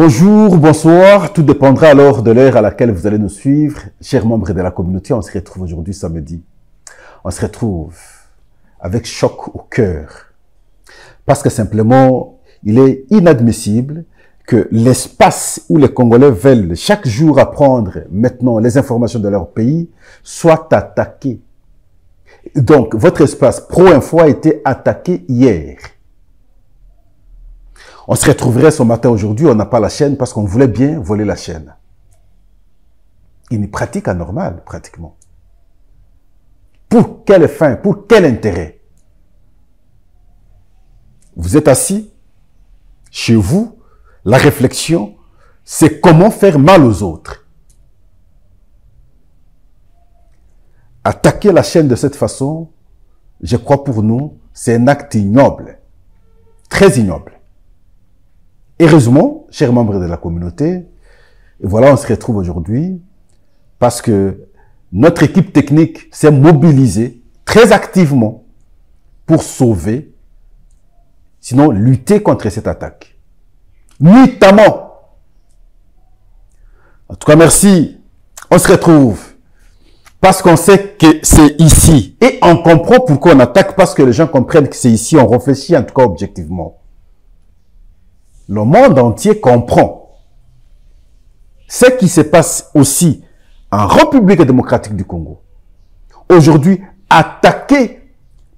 Bonjour, bonsoir, tout dépendra alors de l'heure à laquelle vous allez nous suivre. Chers membres de la communauté, on se retrouve aujourd'hui samedi. On se retrouve avec choc au cœur. Parce que simplement, il est inadmissible que l'espace où les Congolais veulent chaque jour apprendre maintenant les informations de leur pays soit attaqué. Donc, votre espace Pro-Info a été attaqué hier. On se retrouverait ce matin aujourd'hui, on n'a pas la chaîne parce qu'on voulait bien voler la chaîne. Une pratique anormale, pratiquement. Pour quelle fin? Pour quel intérêt? Vous êtes assis, chez vous, la réflexion, c'est comment faire mal aux autres. Attaquer la chaîne de cette façon, je crois pour nous, c'est un acte ignoble, très ignoble. Heureusement, chers membres de la communauté, et voilà, on se retrouve aujourd'hui parce que notre équipe technique s'est mobilisée très activement pour sauver, sinon lutter contre cette attaque. Nuitamment. En tout cas, merci. On se retrouve parce qu'on sait que c'est ici. Et on comprend pourquoi on attaque, parce que les gens comprennent que c'est ici. On réfléchit en tout cas objectivement. Le monde entier comprend ce qui se passe aussi en République démocratique du Congo. Aujourd'hui, attaqué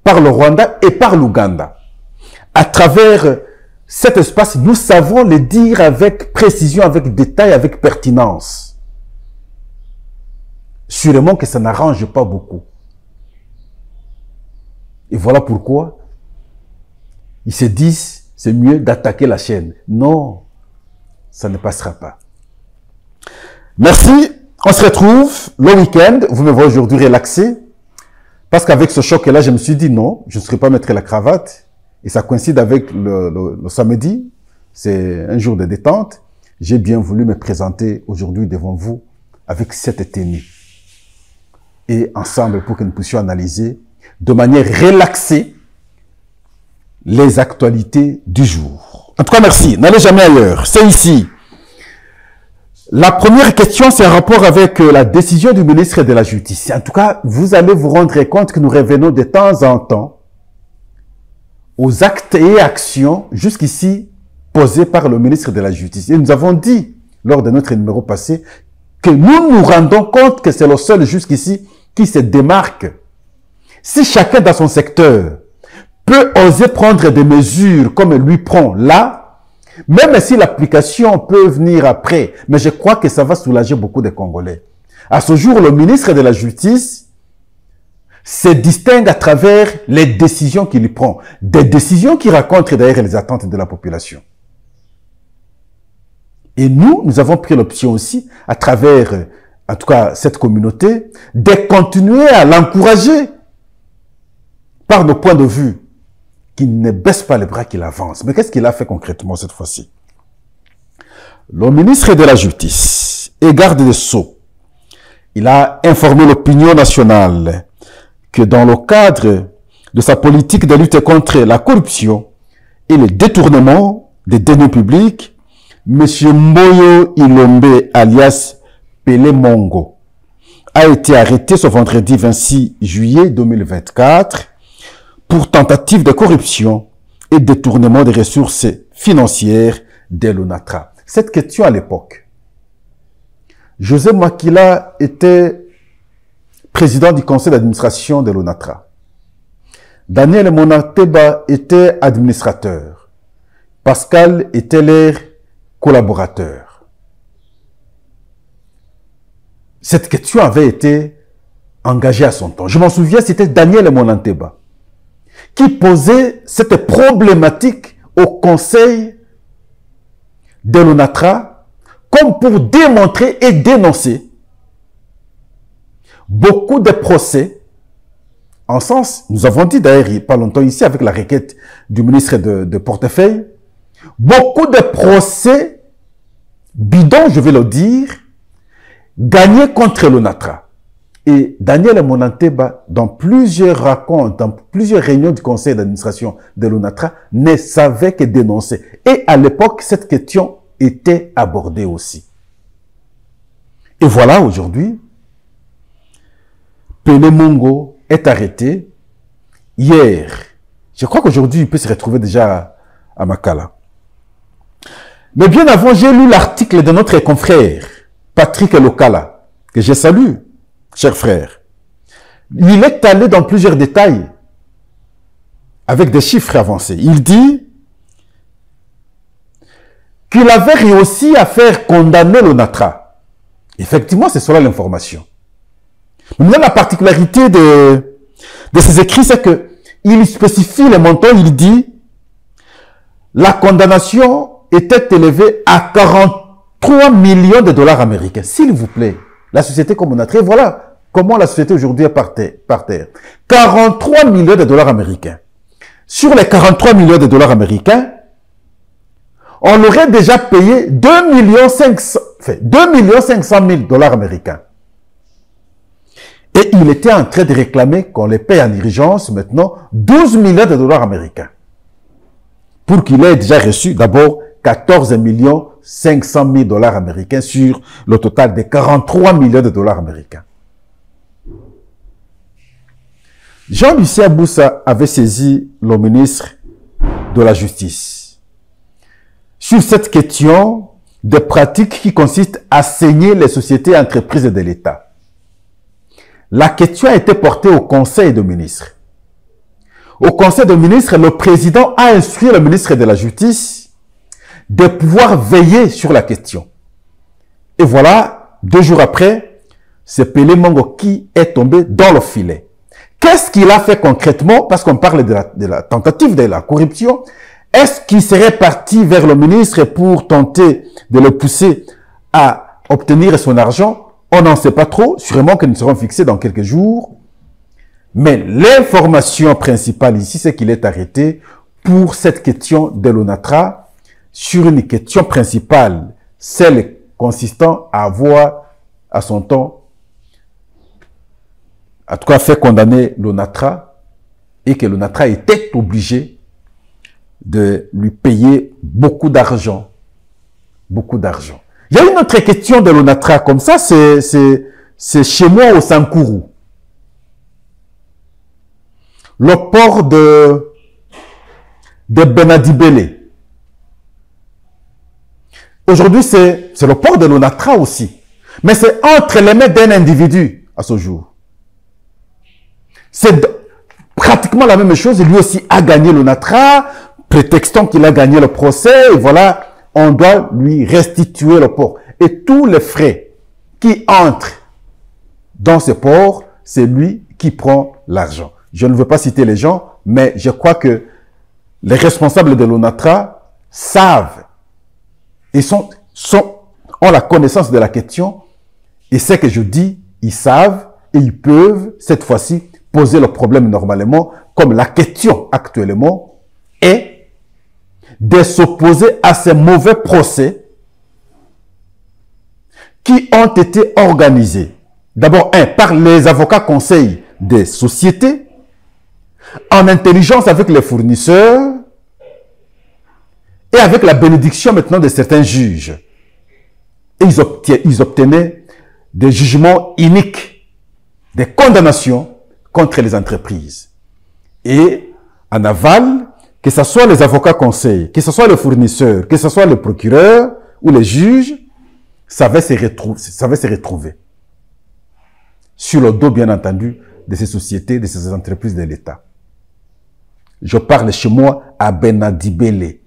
par le Rwanda et par l'Ouganda. À travers cet espace, nous savons le dire avec précision, avec détail, avec pertinence. Sûrement que ça n'arrange pas beaucoup. Et voilà pourquoi ils se disent c'est mieux d'attaquer la chaîne. Non, ça ne passera pas. Merci. On se retrouve le week-end. Vous me voyez aujourd'hui relaxé. Parce qu'avec ce choc-là, je me suis dit non, je ne serai pas mettre la cravate. Et ça coïncide avec le samedi. C'est un jour de détente. J'ai bien voulu me présenter aujourd'hui devant vous avec cette tenue. Et ensemble, pour que nous puissions analyser de manière relaxée les actualités du jour. En tout cas, merci. N'allez jamais ailleurs. C'est ici. La première question, c'est en rapport avec la décision du ministre de la Justice. En tout cas, vous allez vous rendre compte que nous revenons de temps en temps aux actes et actions jusqu'ici posés par le ministre de la Justice. Et nous avons dit, lors de notre numéro passé, que nous nous rendons compte que c'est le seul jusqu'ici qui se démarque. Si chacun dans son secteur peut oser prendre des mesures comme lui prend là, même si l'application peut venir après, mais je crois que ça va soulager beaucoup de Congolais. À ce jour, le ministre de la Justice se distingue à travers les décisions qu'il prend. Des décisions qui racontent d'ailleurs les attentes de la population. Et nous avons pris l'option aussi, à travers, en tout cas, cette communauté, de continuer à l'encourager par nos points de vue. Qu'il ne baisse pas les bras, qu'il avance. Mais qu'est-ce qu'il a fait concrètement cette fois-ci? Le ministre de la Justice et garde des Sceaux, il a informé l'opinion nationale que dans le cadre de sa politique de lutte contre la corruption et le détournement des deniers publics, M. Mboyo Ilombe, alias Pele Mongo, a été arrêté ce vendredi 26 juillet 2024 pour tentative de corruption et détournement des ressources financières de l'ONATRA. Cette question à l'époque, José Makila était président du conseil d'administration de l'ONATRA. Daniel Monateba était administrateur. Pascal était leur collaborateur. Cette question avait été engagée à son temps. Je m'en souviens, c'était Daniel Monateba qui posait cette problématique au conseil de l'ONATRA comme pour démontrer et dénoncer beaucoup de procès en sens, nous avons dit d'ailleurs il n'y a pas longtemps ici avec la requête du ministre de portefeuille, beaucoup de procès bidons, je vais le dire, gagnés contre l'ONATRA. Et Daniel Monateba, dans plusieurs racontes, dans plusieurs réunions du conseil d'administration de l'ONATRA, ne savait que dénoncer. Et à l'époque, cette question était abordé aussi. Et voilà, aujourd'hui, Pelé Mongo est arrêté. Hier, je crois qu'aujourd'hui, il peut se retrouver déjà à Makala. Mais bien avant, j'ai lu l'article de notre confrère, Patrick Lokala, que je salue, cher frère. Il est allé dans plusieurs détails, avec des chiffres avancés. Il dit qu'il avait réussi à faire condamner l'ONATRA. Effectivement, c'est cela l'information. Mais la particularité de ces écrits, c'est qu'il spécifie les montants. Il dit la condamnation était élevée à 43 millions de dollars américains. S'il vous plaît, la société comme ONATRA, voilà comment la société aujourd'hui est par terre. 43 millions de dollars américains. Sur les 43 millions de dollars américains, on aurait déjà payé 2 500 000 dollars américains. Et il était en train de réclamer qu'on les paye en urgence maintenant 12 millions de dollars américains. Pour qu'il ait déjà reçu d'abord 14 500 000 dollars américains sur le total de 43 millions de dollars américains. Jean-Lucien Boussa avait saisi le ministre de la Justice sur cette question de pratiques qui consistent à saigner les sociétés et entreprises de l'État. La question a été portée au Conseil des ministres. Au Conseil des ministres, le président a instruit le ministre de la Justice de pouvoir veiller sur la question. Et voilà, 2 jours après, c'est Pelé Mongo qui est tombé dans le filet. Qu'est-ce qu'il a fait concrètement? Parce qu'on parle de la tentative de la corruption. Est-ce qu'il serait parti vers le ministre pour tenter de le pousser à obtenir son argent? On n'en sait pas trop. Sûrement que nous serons fixés dans quelques jours. Mais l'information principale ici, c'est qu'il est arrêté pour cette question de l'ONATRA sur une question principale, celle consistant à avoir à son temps, en tout cas fait condamner l'ONATRA et que l'ONATRA était obligé de lui payer beaucoup d'argent. Beaucoup d'argent. Il y a une autre question de l'ONATRA comme ça, c'est chez moi au Sankourou. Le port de Benadibele. Aujourd'hui, c'est le port de l'ONATRA aussi. Mais c'est entre les mains d'un individu à ce jour. C'est pratiquement la même chose. Lui aussi a gagné l'ONATRA, prétextant qu'il a gagné le procès. Et voilà, on doit lui restituer le port. Et tous les frais qui entrent dans ce port, c'est lui qui prend l'argent. Je ne veux pas citer les gens, mais je crois que les responsables de l'ONATRA savent et ont la connaissance de la question. Et ce que je dis, ils savent et ils peuvent, cette fois-ci, poser le problème normalement, comme la question actuellement est de s'opposer à ces mauvais procès qui ont été organisés. D'abord, par les avocats conseils des sociétés, en intelligence avec les fournisseurs et avec la bénédiction maintenant de certains juges. Et ils obtenaient des jugements iniques, des condamnations contre les entreprises. Et en aval, que ce soit les avocats conseils, que ce soit les fournisseurs, que ce soit le procureur ou les juges, ça va se retrouver sur le dos, bien entendu, de ces sociétés, de ces entreprises de l'État. Je parle chez moi à Benadibele.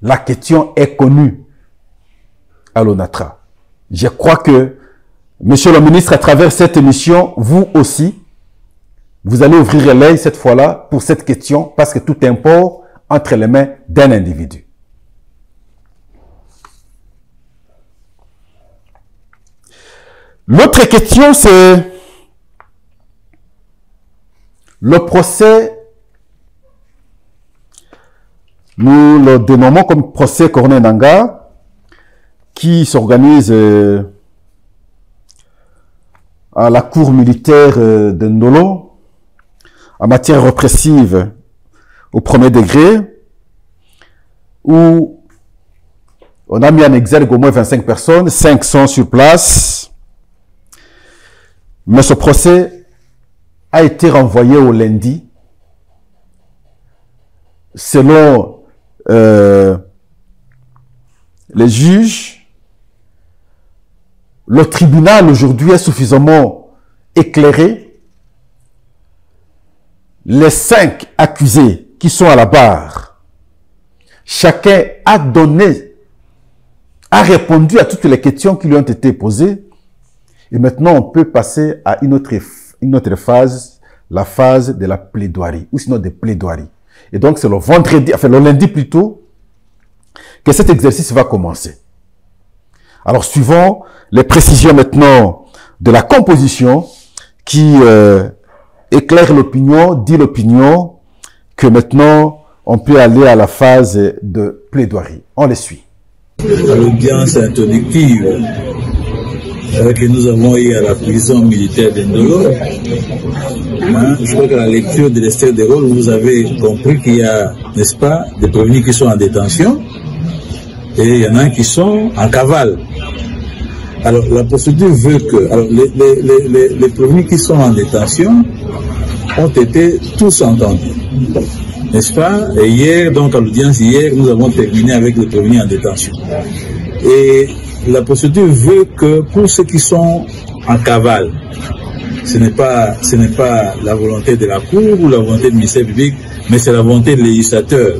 La question est connue à l'ONATRA. Je crois que, monsieur le ministre, à travers cette émission, vous aussi, vous allez ouvrir l'œil cette fois-là pour cette question parce que tout import entre les mains d'un individu. L'autre question, c'est le procès. Nous le dénommons comme procès Corneille Nangaa qui s'organise à la cour militaire de Ndolo en matière répressive au premier degré, où On a mis en exergue au moins 25 personnes, 5 sont sur place. Mais ce procès a été renvoyé au lundi. Selon les juges, le tribunal aujourd'hui est suffisamment éclairé. Les 5 accusés qui sont à la barre, chacun a répondu à toutes les questions qui lui ont été posées. Et maintenant, on peut passer à une autre phase, la phase de la plaidoirie, ou sinon des plaidoiries. Et donc, c'est le lundi plutôt, que cet exercice va commencer. Alors, suivons les précisions maintenant de la composition qui éclaire l'opinion, dit l'opinion, que maintenant, on peut aller à la phase de plaidoirie. On les suit. L'audience introductive que nous avons eu à la prison militaire d'Indolo, je crois qu'à la lecture de l'extrait des rôles, vous avez compris qu'il y a, n'est-ce pas, des prévenus qui sont en détention et il y en a qui sont en cavale. Alors, la procédure veut que les prévenus qui sont en détention ont été tous entendus, n'est-ce pas? Et hier, donc à l'audience hier, nous avons terminé avec les prévenus en détention. Et la procédure veut que pour ceux qui sont en cavale, ce n'est pas la volonté de la Cour ou la volonté du ministère public, mais c'est la volonté du législateur.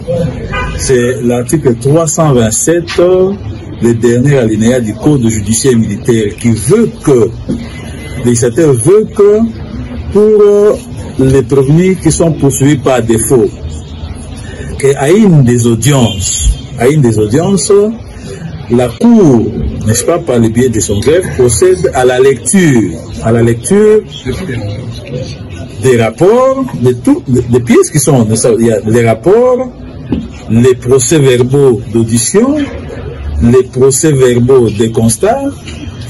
C'est l'article 327, le dernier alinéa du Code judiciaire militaire, qui veut que, le législateur veut que pour les prévenus qui sont poursuivis par défaut, qu'à une des audiences, la Cour, n'est-ce pas, par le biais de son greffe, procède à la lecture des rapports, des pièces qui sont, il y a les rapports, les procès-verbaux d'audition, les procès-verbaux de constat,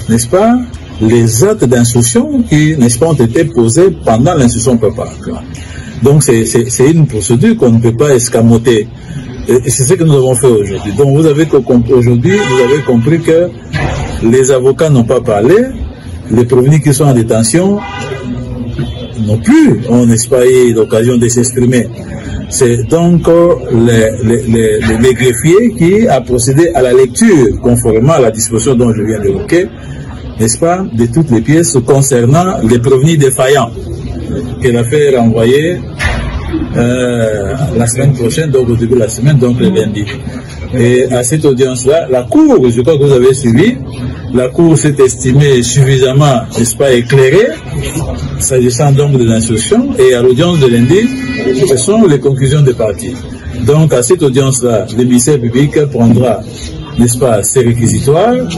n'est-ce pas, les actes d'instruction qui, n'est-ce pas, ont été posés pendant l'instruction préparatoire. Donc c'est une procédure qu'on ne peut pas escamoter. Et c'est ce que nous avons fait aujourd'hui. Donc aujourd'hui, vous avez compris que les avocats n'ont pas parlé, les prévenus qui sont en détention non plus ont, n'est-ce pas, eu l'occasion de s'exprimer. C'est donc les greffiers qui a procédé à la lecture, conformément à la disposition dont je viens d'évoquer, n'est-ce pas, de toutes les pièces concernant les prévenus défaillants, que l'affaire est renvoyée la semaine prochaine, donc au début de la semaine, donc le lundi. Et à cette audience-là, la Cour, je crois que vous avez suivi, la Cour s'est estimée suffisamment, n'est-ce pas, éclairée, s'agissant donc de l'instruction, et à l'audience de lundi, ce sont les conclusions des parties. Donc à cette audience-là, le ministère public prendra, n'est-ce pas, ses réquisitoires,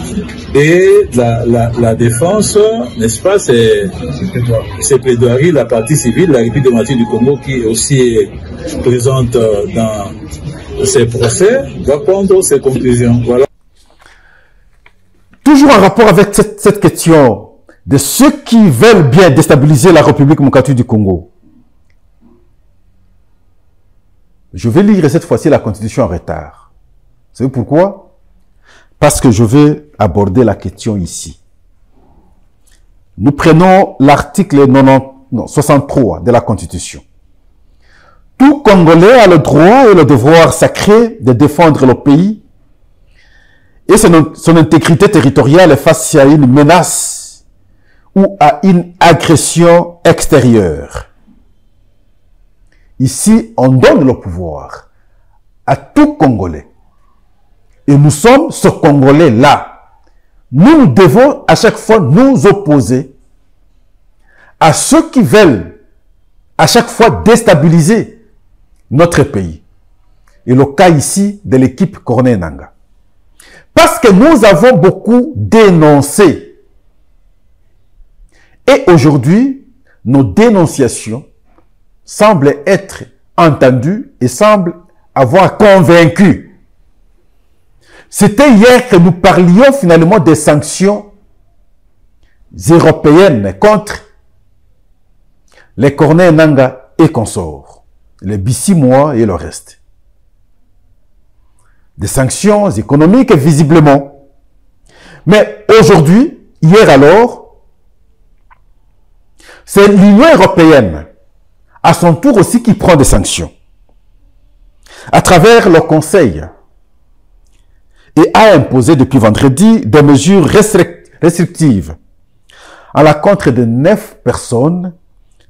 et la défense, n'est-ce pas, c'est plaidoiries, la partie civile, la République démocratique du Congo, qui aussi est présente dans ces procès, va prendre ses conclusions. Voilà. Toujours en rapport avec cette question de ceux qui veulent bien déstabiliser la République démocratique du Congo. Je vais lire cette fois-ci la Constitution en retard. Vous savez pourquoi? Parce que je vais aborder la question ici. Nous prenons l'article 63 de la Constitution. Tout Congolais a le droit et le devoir sacré de défendre le pays et son intégrité territoriale face à une menace ou à une agression extérieure. Ici, on donne le pouvoir à tout Congolais. Et nous sommes ce Congolais-là. Nous devons à chaque fois nous opposer à ceux qui veulent à chaque fois déstabiliser notre pays. Et le cas ici de l'équipe Corneille Nangaa. Parce que nous avons beaucoup dénoncé. Et aujourd'hui, nos dénonciations semblent être entendues et semblent avoir convaincu. C'était hier que nous parlions finalement des sanctions européennes contre les Corneille Nangaa et consorts, les Bissimois et le reste. des sanctions économiques, visiblement. Mais aujourd'hui, hier alors, c'est l'Union européenne, à son tour aussi, qui prend des sanctions, à travers le Conseil, et a imposé depuis vendredi des mesures restrictives à l'encontre de 9 personnes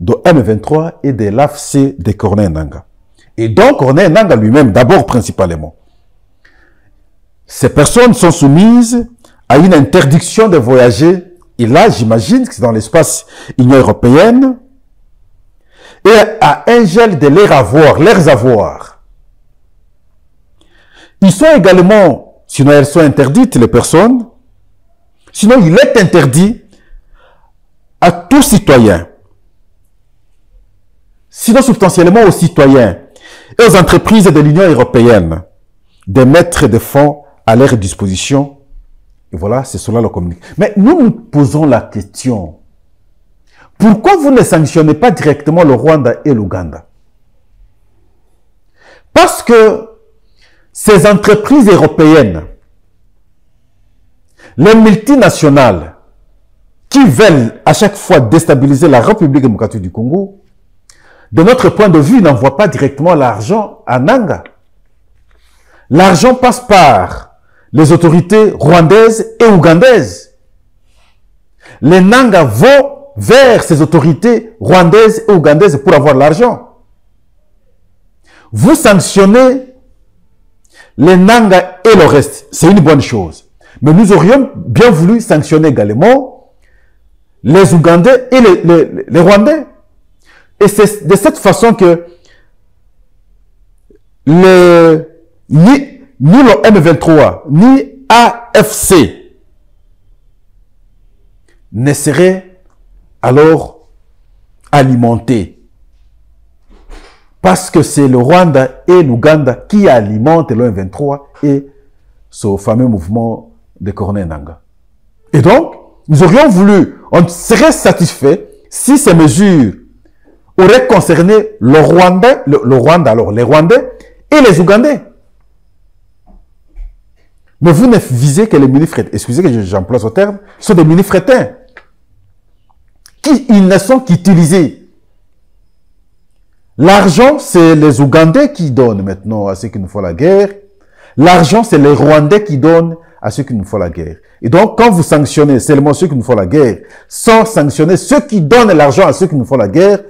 de M23 et de l'AFC de Corneille Nangaa. Et donc Corneille Nangaa lui-même, d'abord principalement. Ces personnes sont soumises à une interdiction de voyager, et là j'imagine que c'est dans l'espace Union européenne, et à un gel de leurs avoirs. Ils sont également, sinon elles sont interdites, les personnes, sinon il est interdit à tout citoyen, sinon substantiellement aux citoyens et aux entreprises de l'Union européenne de mettre des fonds à leur disposition. Et voilà, c'est cela le communiqué. Mais nous nous posons la question, pourquoi vous ne sanctionnez pas directement le Rwanda et l'Ouganda? Parce que ces entreprises européennes, les multinationales, qui veulent à chaque fois déstabiliser la République démocratique du Congo, de notre point de vue, n'envoient pas directement l'argent à Nangaa. L'argent passe par les autorités rwandaises et ougandaises. Les Nangaa vont vers ces autorités rwandaises et ougandaises pour avoir l'argent. Vous sanctionnez les Nangaa et le reste, c'est une bonne chose. Mais nous aurions bien voulu sanctionner également les Ougandais et les Rwandais. Et c'est de cette façon que ni le M23, ni AFC ne seraient alors alimentés. Parce que c'est le Rwanda et l'Ouganda qui alimentent le M23 et ce fameux mouvement de Corneille Nangaa. Et donc, nous aurions voulu, on serait satisfait si ces mesures auraient concerné le Rwanda, alors les Rwandais et les Ougandais. Mais vous ne visez que les mini-frétins. Excusez que j'emploie ce terme. Ce sont des mini-frétins. Ils ne sont qu'utilisés. L'argent, c'est les Ougandais qui donnent maintenant à ceux qui nous font la guerre. L'argent, c'est les Rwandais qui donnent à ceux qui nous font la guerre. Et donc, quand vous sanctionnez seulement ceux qui nous font la guerre, sans sanctionner ceux qui donnent l'argent à ceux qui nous font la guerre,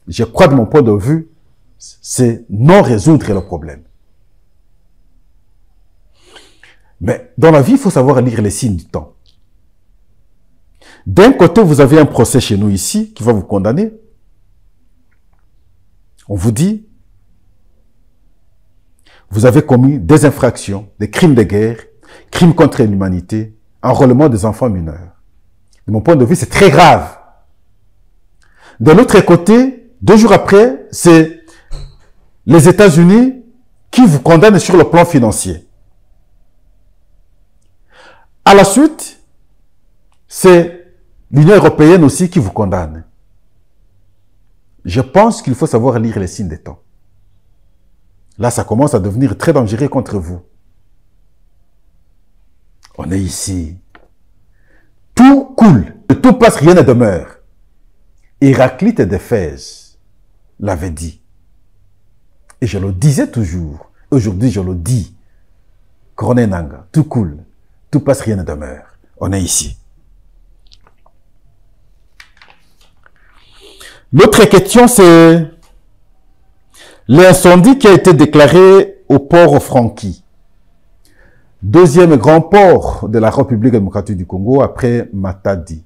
je crois de mon point de vue, c'est non résoudre le problème. Mais dans la vie, il faut savoir lire les signes du temps. D'un côté, vous avez un procès chez nous ici qui va vous condamner. On vous dit, vous avez commis des infractions, des crimes de guerre, crimes contre l'humanité, enrôlement des enfants mineurs. De mon point de vue, c'est très grave. De l'autre côté, 2 jours après, c'est les États-Unis qui vous condamnent sur le plan financier. À la suite, c'est l'Union européenne aussi qui vous condamne. Je pense qu'il faut savoir lire les signes des temps. Là, ça commence à devenir très dangereux contre vous. On est ici. Tout coule, tout passe, rien ne demeure. Héraclite d'Éphèse l'avait dit. Et je le disais toujours. Aujourd'hui, je le dis. Corneille Nangaa, tout coule, tout passe, rien ne demeure. On est ici. L'autre question, c'est l'incendie qui a été déclaré au port Franqui. Deuxième grand port de la République démocratique du Congo après Matadi.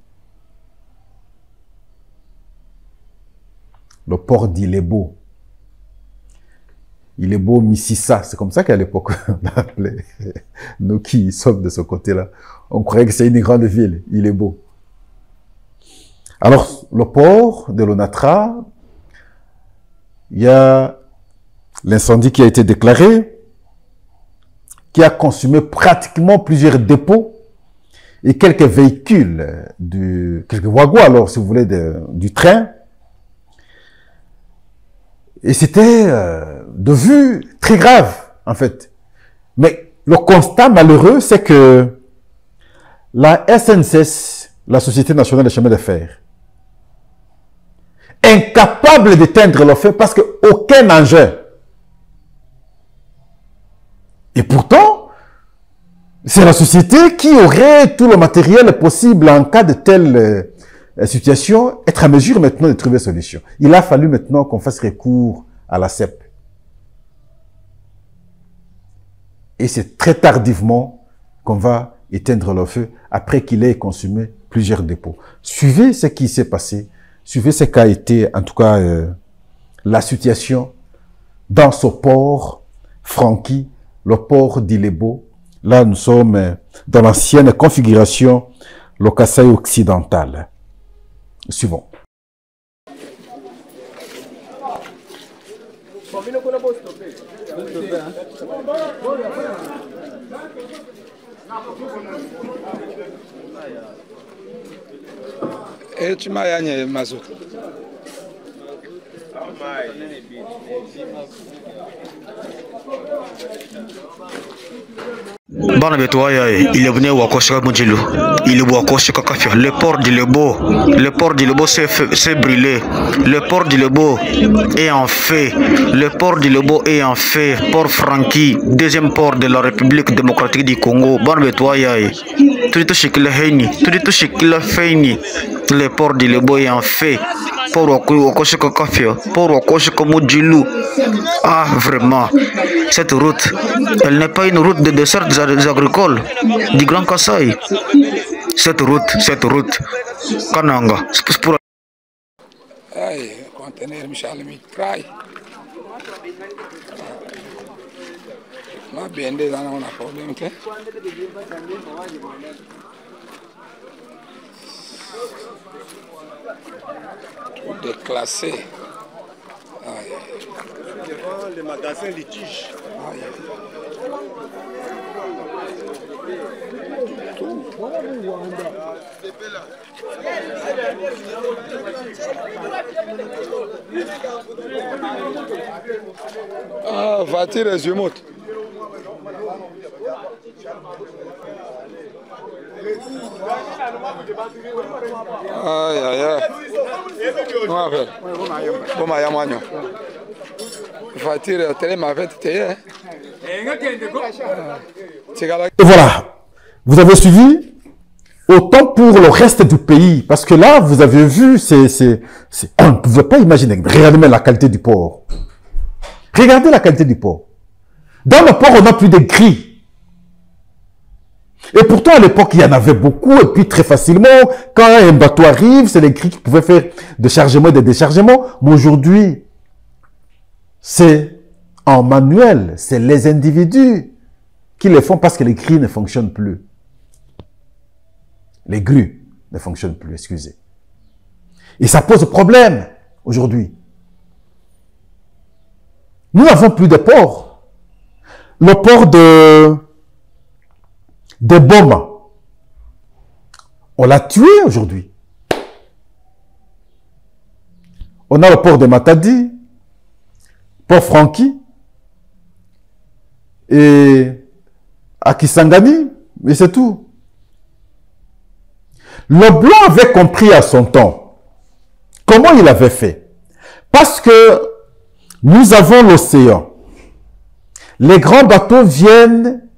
Le port d'Ilebo. Ilebo Mississa, c'est comme ça qu'à l'époque, nous qui sommes de ce côté-là, on croyait que c'est une grande ville, Ilebo. Alors, le port de l'Onatra, il y a l'incendie qui a été déclaré, qui a consumé pratiquement plusieurs dépôts et quelques véhicules, quelques wagons alors, si vous voulez, du train. Et c'était de vue très grave, en fait. Mais le constat malheureux, c'est que la SNCS, la Société nationale des chemins de fer, incapable d'éteindre le feu parce qu'aucun enjeu. Et pourtant, c'est la société qui aurait tout le matériel possible en cas de telle situation, être à mesure maintenant de trouver une solution. Il a fallu maintenant qu'on fasse recours à la CEP. Et c'est très tardivement qu'on va éteindre le feu après qu'il ait consumé plusieurs dépôts. Suivez ce qui s'est passé, suivez ce qu'a été en tout cas la situation dans ce port Franqui, le port d'Ilebo. Là, nous sommes dans l'ancienne configuration, le Kasaï occidental. Suivons. Bana betoya il est venu wakoshika mujilo il est wakoshika kafia le port d'Ilebo s'est brûlé, le port d'Ilebo est en feu, le port d'Ilebo est en feu, port Franqui, deuxième port de la République démocratique du Congo. Bana betoya tout shikila heini, tout shikila feini, le port d'Ilebo est en feu, port wakoshika kafia, port wakoshika mujilo. Ah vraiment, cette route, elle n'est pas une route de dessert des agricoles du Grand Kasaï. Cette route, Kananga, c'est pour... Aïe, conteneur Michel Mitrai. Ma bien des années, on a problème, ok? Tout déclassé. Aïe. Devant le magasin litige. Aïe. Ah, voiture remote. Aïe, aïe, aïe. Comment faire? Comment y a moyen? Voiture, télé m'a fait tailler. Et voilà, vous avez suivi, autant pour le reste du pays, parce que là, vous avez vu, on ne pouvait pas imaginer. Regardez la qualité du port. Regardez la qualité du port. Dans le port, on n'a plus de grilles. Et pourtant, à l'époque, il y en avait beaucoup, et puis très facilement, quand un bateau arrive, c'est les grilles qui pouvaient faire des chargements et des déchargements. Mais aujourd'hui, c'est en manuel, c'est les individus qui le font parce que les grilles ne fonctionnent plus. Les grues ne fonctionnent plus, excusez. Et ça pose problème aujourd'hui. Nous n'avons plus de port. Le port de Boma, on l'a tué aujourd'hui. On a le port de Matadi, port Franqui, et à Kisangani, mais c'est tout. Le Blanc avait compris à son temps comment il avait fait. Parce que nous avons l'océan. Les grands bateaux viennent,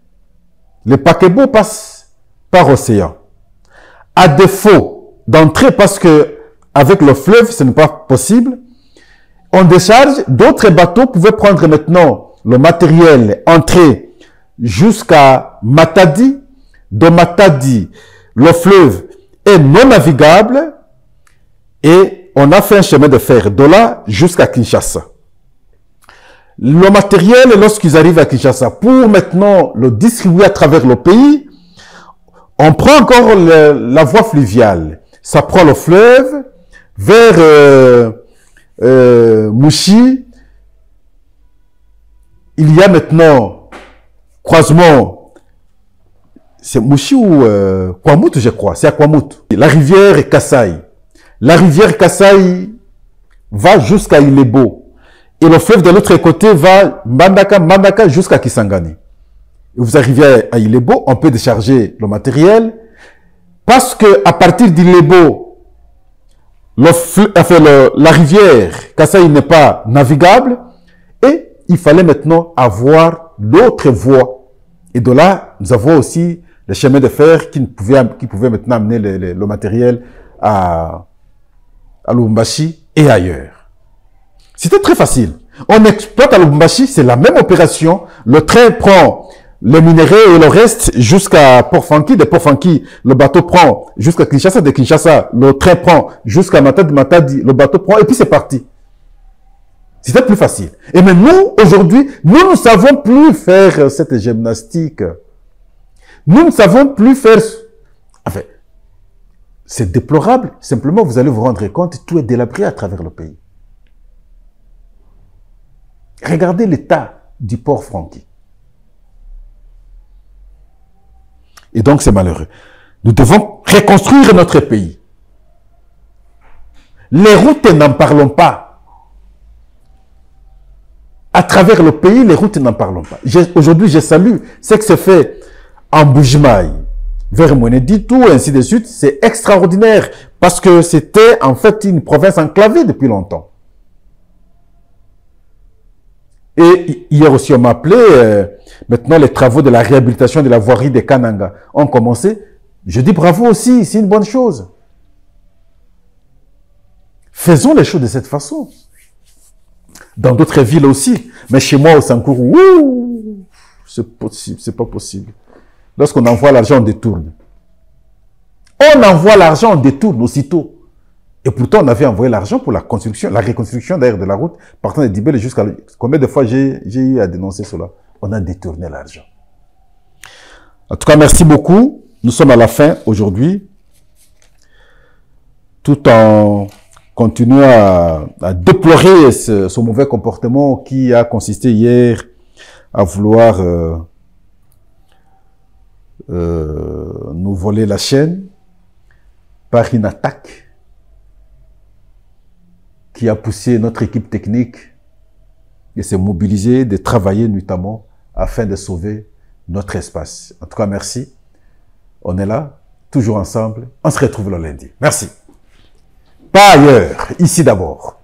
les paquebots passent par océan. À défaut d'entrer, parce que avec le fleuve, ce n'est pas possible, on décharge, d'autres bateaux pouvaient prendre maintenant le matériel, entrer jusqu'à Matadi. De Matadi, le fleuve est non navigable et on a fait un chemin de fer de là jusqu'à Kinshasa. Le matériel, lorsqu'ils arrivent à Kinshasa, pour maintenant le distribuer à travers le pays, on prend encore la voie fluviale. Ça prend le fleuve vers Mouchi. Il y a maintenant croisement, c'est Mouchi ou Kwamout, je crois, c'est à Kwamout. La rivière Kasaï. La rivière Kasaï va jusqu'à Ilebo. Et le fleuve de l'autre côté va Mbandaka jusqu'à Kisangani. et vous arrivez à Ilebo, on peut décharger le matériel, parce que à partir d'Ilebo, la rivière Kasaï n'est pas navigable, et il fallait maintenant avoir l'autre voie. Et de là, nous avons aussi les chemins de fer qui pouvaient maintenant amener le matériel à Lubumbashi et ailleurs. C'était très facile. On exploite à Lubumbashi, c'est la même opération. Le train prend les minéraux et le reste jusqu'à Port-Fanki. De Port-Fanki, le bateau prend jusqu'à Kinshasa. De Kinshasa, le train prend jusqu'à Matadi. Matadi, le bateau prend et puis c'est parti. C'était plus facile. Et mais nous, aujourd'hui, nous ne savons plus faire cette gymnastique. Nous ne savons plus faire... Enfin, c'est déplorable. Simplement, vous allez vous rendre compte, tout est délabré à travers le pays. Regardez l'état du port Franky. Et donc, c'est malheureux. Nous devons reconstruire notre pays. Les routes, n'en parlons pas. À travers le pays, les routes, n'en parlons pas. Aujourd'hui, je salue ce que c'est fait en Bujimaï, vers Mweneditou, et ainsi de suite. C'est extraordinaire parce que c'était en fait une province enclavée depuis longtemps. Et hier aussi, on m'a appelé, maintenant les travaux de la réhabilitation de la voirie de Kananga ont commencé. Je dis bravo aussi, c'est une bonne chose. Faisons les choses de cette façon. Dans d'autres villes aussi. Mais chez moi, au Sankourou, c'est pas possible. Lorsqu'on envoie l'argent, on détourne. On envoie l'argent, on détourne aussitôt. Et pourtant, on avait envoyé l'argent pour la reconstruction d'ailleurs de la route, partant de Dibel jusqu'à... Combien de fois j'ai eu à dénoncer cela? On a détourné l'argent. En tout cas, merci beaucoup. Nous sommes à la fin aujourd'hui. Tout en continuant à déplorer ce mauvais comportement qui a consisté hier à vouloir nous voler la chaîne par une attaque qui a poussé notre équipe technique de se mobiliser, de travailler notamment afin de sauver notre espace. En tout cas, merci. On est là, toujours ensemble. On se retrouve le lundi. Merci. Pas ailleurs, ici d'abord.